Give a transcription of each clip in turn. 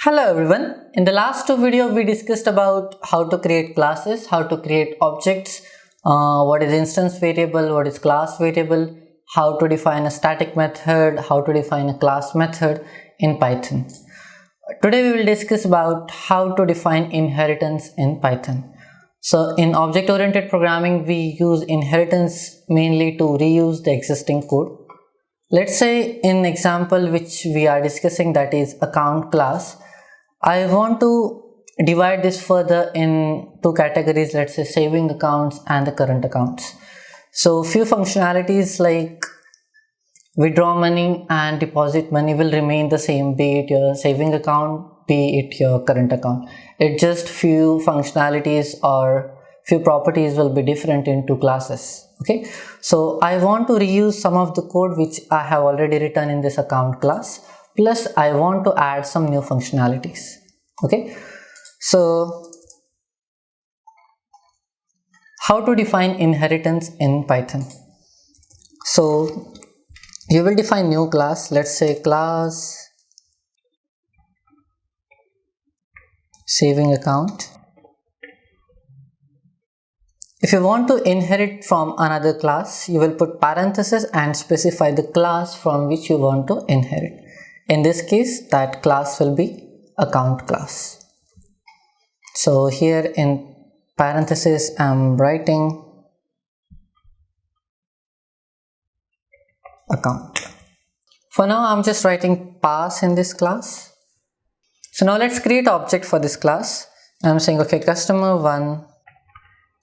Hello everyone. In the last two videos we discussed about how to create classes, how to create objects, what is instance variable, what is class variable, how to define a static method, how to define a class method in Python. Today we will discuss about how to define inheritance in Python. So in object-oriented programming we use inheritance mainly to reuse the existing code. Let's say in example which we are discussing, that is account class, I want to divide this further in two categories, let's say saving accounts and the current accounts. So few functionalities like withdraw money and deposit money will remain the same, be it your saving account, be it your current account. It just few functionalities or few properties will be different in two classes. Okay, so I want to reuse some of the code which I have already written in this account class, plus I want to add some new functionalities. Okay, so how to define inheritance in Python? So you will define new class, let's say class saving account. If you want to inherit from another class, you will put parenthesis and specify the class from which you want to inherit. In this case, that class will be account class. So here in parenthesis, I'm writing account. For now, I'm just writing pass in this class. So now let's create an object for this class. I'm saying, okay, customer1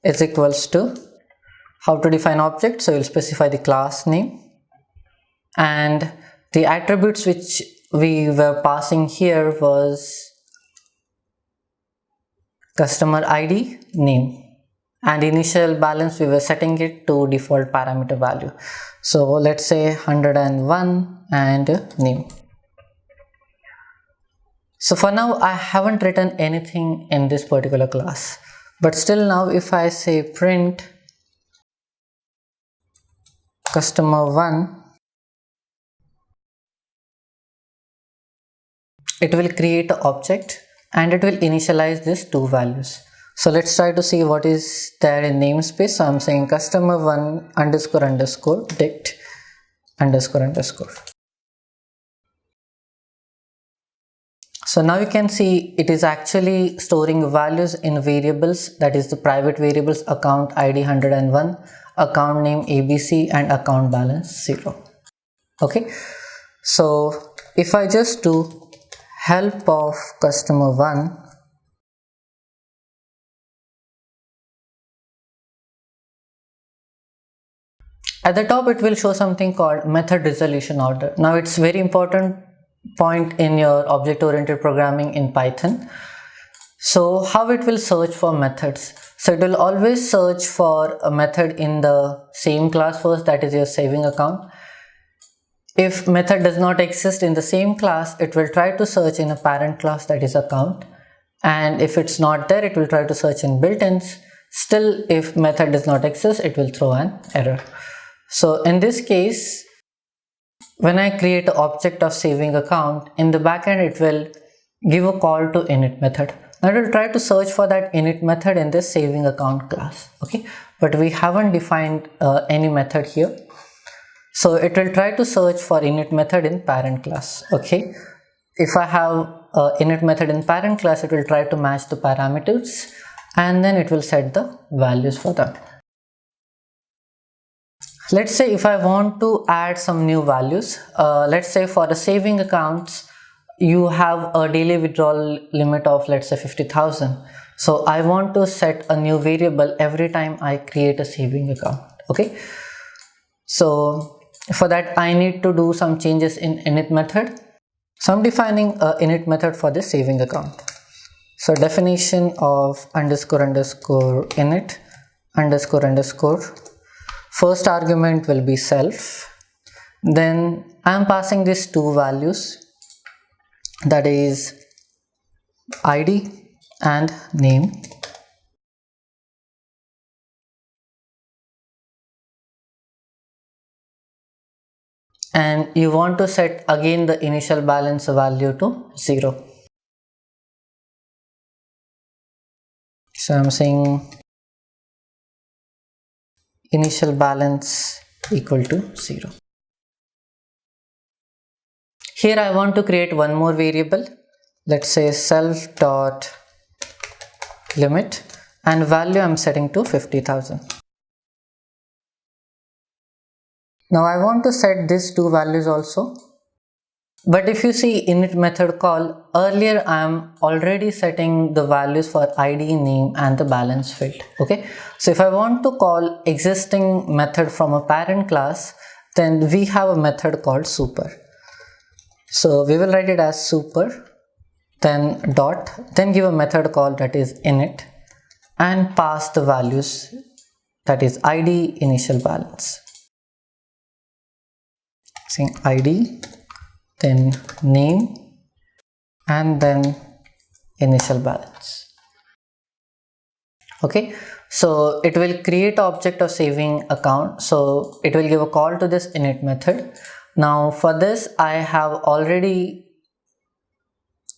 is equals to how to define object. So you'll specify the class name and the attributes which we were passing here was customer ID, name, and initial balance we were setting it to default parameter value. So let's say 101 and name. So for now I haven't written anything in this particular class, but still now if I say print customer1, it will create an object and it will initialize these two values. So let's try to see what is there in namespace. So I'm saying customer1 underscore underscore dict underscore underscore. So now you can see it is actually storing values in variables, that is the private variables account ID 101, account name ABC and account balance 0. Okay, so if I just do help of customer1, at the top it will show something called method resolution order. Now it's very important point in your object-oriented programming in Python. So how it will search for methods? So it will always search for a method in the same class first, that is your saving account. If method does not exist in the same class, it will try to search in a parent class, that is account, and if it's not there it will try to search in built-ins. Still, if method does not exist, it will throw an error. So in this case, when I create an object of saving account, in the backend it will give a call to init method. Now it will try to search for that init method in this saving account class. Okay, but we haven't defined any method here. So it will try to search for init method in parent class. Okay, if I have init method in parent class, it will try to match the parameters and then it will set the values for them. Let's say if I want to add some new values, let's say for the saving accounts you have a daily withdrawal limit of, let's say, 50,000. So I want to set a new variable every time I create a saving account. Okay, so for that I need to do some changes in init method. So I'm defining a init method for this saving account. So definition of underscore underscore init underscore underscore. First argument will be self. Then I am passing these two values, that is ID and name. And you want to set again the initial balance value to 0. So I'm saying initial balance equal to 0. Here I want to create one more variable. Let's say self dot limit, and value I'm setting to 50,000. Now I want to set these two values also. But if you see init method call, earlier I am already setting the values for ID, name and the balance field. Okay, so if I want to call existing method from a parent class, then we have a method called super. So we will write it as super, then dot, then give a method call that is init and pass the values, that is ID, initial balance. Saying ID, then name and then initial balance. Okay, so it will create an object of saving account, so it will give a call to this init method. Now for this I have already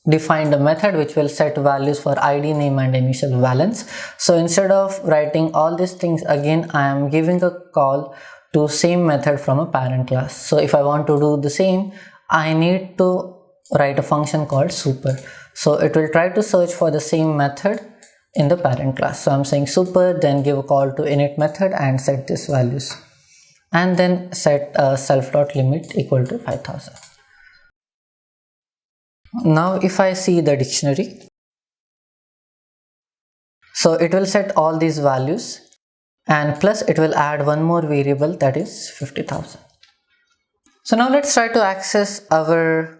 defined a method which will set values for ID, name and initial balance. So instead of writing all these things again, I am giving a call to same method from a parent class. So if I want to do the same, I need to write a function called super. So it will try to search for the same method in the parent class. So I'm saying super, then give a call to init method and set these values, and then set self.limit equal to 5,000. Now if I see the dictionary, so it will set all these values and plus it will add one more variable, that is 50,000. So now let's try to access our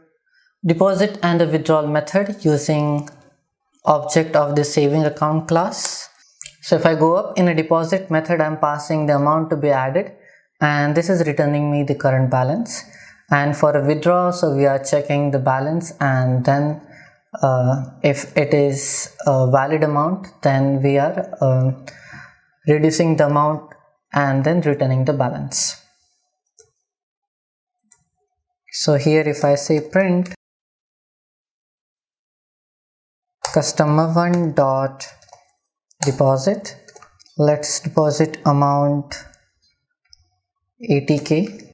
deposit and the withdrawal method using object of the saving account class. So if I go up in a deposit method, I'm passing the amount to be added and this is returning me the current balance. And for a withdrawal, so we are checking the balance, and then if it is a valid amount, then we are reducing the amount and then returning the balance. So here if I say print customer1 dot deposit, let's deposit amount 80k,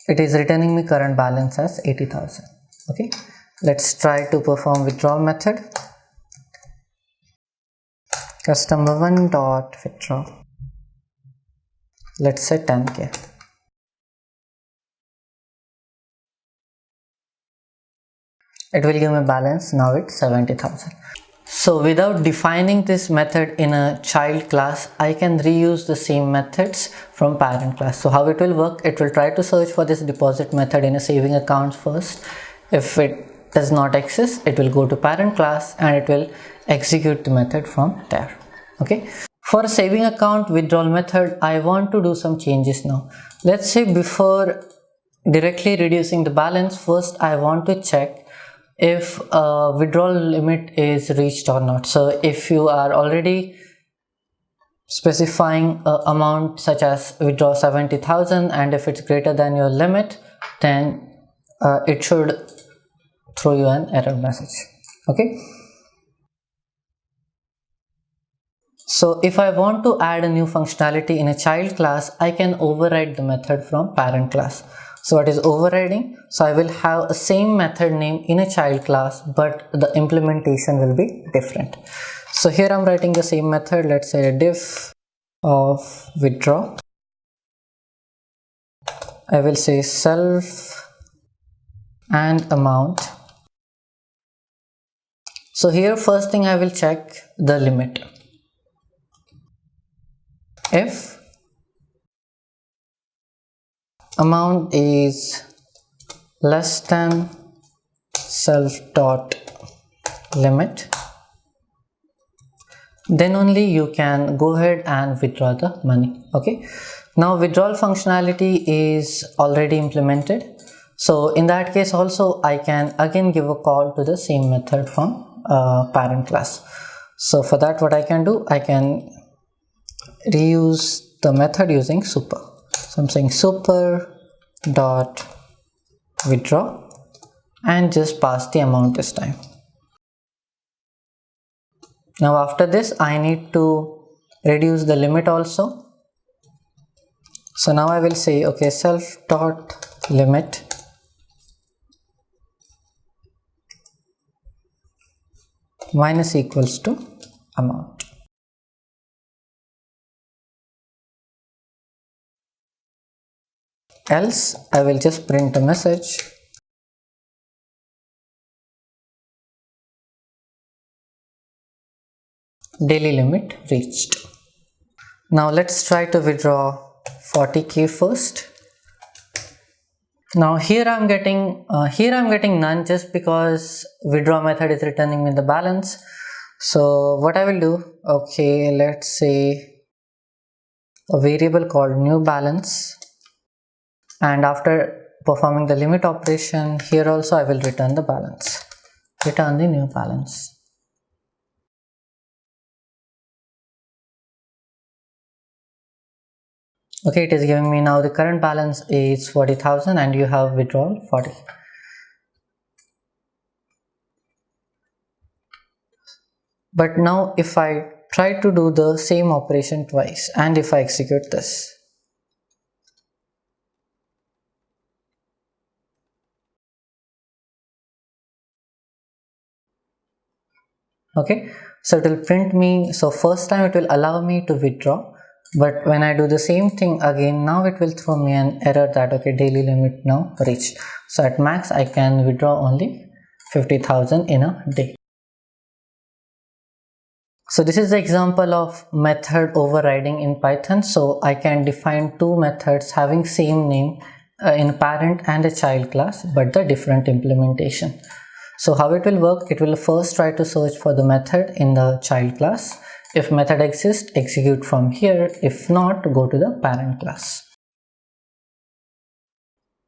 it is returning me current balance as 80,000. Okay, let's try to perform withdrawal method. Customer1 dot withdraw, let's say 10k. It will give me balance, now it's 70,000. So without defining this method in a child class, I can reuse the same methods from parent class. So how it will work, it will try to search for this deposit method in a saving account first. If it does not exist, it will go to parent class and it will execute the method from there. Okay, for a saving account withdrawal method, I want to do some changes now. Let's say before directly reducing the balance, first I want to check if withdrawal limit is reached or not. So if you are already specifying an amount such as withdraw 70,000 and if it's greater than your limit, then it should throw you an error message. Okay, so if I want to add a new functionality in a child class, I can override the method from parent class. So what is overriding? So I will have a same method name in a child class, but the implementation will be different. So here I'm writing the same method. Let's say diff of withdraw. I will say self and amount. So here first thing I will check the limit. If amount is less than self dot limit, then only you can go ahead and withdraw the money. Okay, now withdrawal functionality is already implemented, so in that case also I can again give a call to the same method from parent class. So for that what I can do, I can reuse the method using super. So I'm saying super dot withdraw and just pass the amount this time. Now after this I need to reduce the limit also. So now I will say, okay, self dot limit minus equals to amount. Else I will just print a message daily limit reached. Now let's try to withdraw 40k first. Now here I'm getting none just because withdraw method is returning me the balance. So what I will do, okay, let's say a variable called new balance, and after performing the limit operation here also I will return the balance, return the new balance. Okay, it is giving me now the current balance is 40,000 and you have withdrawal 40. But now if I try to do the same operation twice and if I execute this, okay, so it will print me, so first time it will allow me to withdraw, but when I do the same thing again, now it will throw me an error that okay, daily limit now reached. So at max I can withdraw only 50,000 in a day. So this is the example of method overriding in Python. So I can define two methods having same name in parent and a child class, but the different implementation. So how it will work, it will first try to search for the method in the child class. If method exists, execute from here. If not, go to the parent class.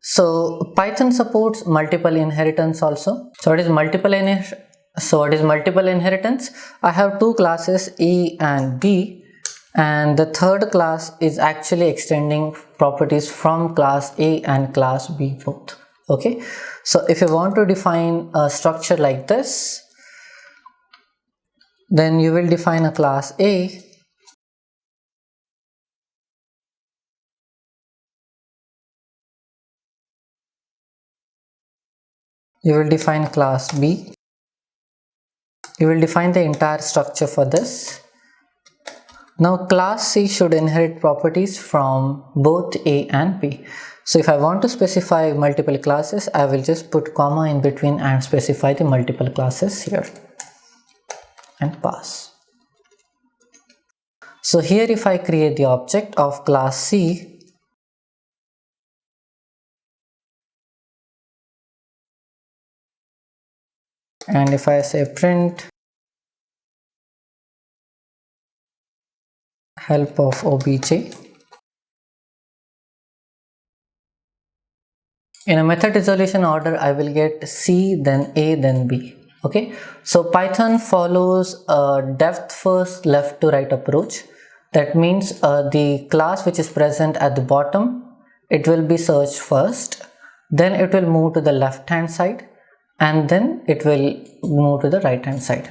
So Python supports multiple inheritance also. So what is multiple inheritance? I have two classes A and B, and the third class is actually extending properties from class A and class B both. Okay, so if you want to define a structure like this, then you will define a class A, you will define class B, you will define the entire structure for this. Now class C should inherit properties from both A and B. So if I want to specify multiple classes, I will just put comma in between and specify the multiple classes here and pass. So here if I create the object of class C, and if I say print help of obj, in a method resolution order I will get C, then A, then B. Okay, so Python follows a depth first left to right approach. That means the class which is present at the bottom, it will be searched first, then it will move to the left hand side, and then it will move to the right hand side.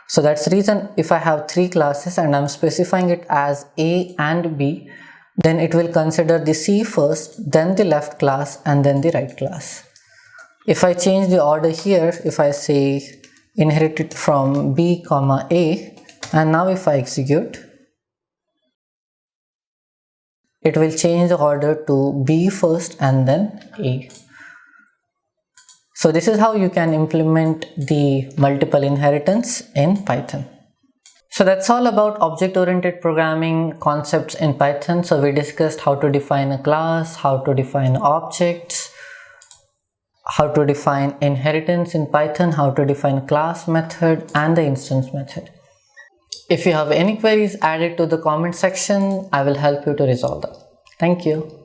So that's the reason if I have three classes and I'm specifying it as A and B, then it will consider the C first, then the left class, and then the right class. If I change the order here, if I say inherited from B comma A, and now if I execute, it will change the order to B first and then A. So this is how you can implement the multiple inheritance in Python. So that's all about object-oriented programming concepts in Python. So we discussed how to define a class, how to define objects, how to define inheritance in Python, how to define class method and the instance method. If you have any queries, add it to the comment section. I will help you to resolve them. Thank you.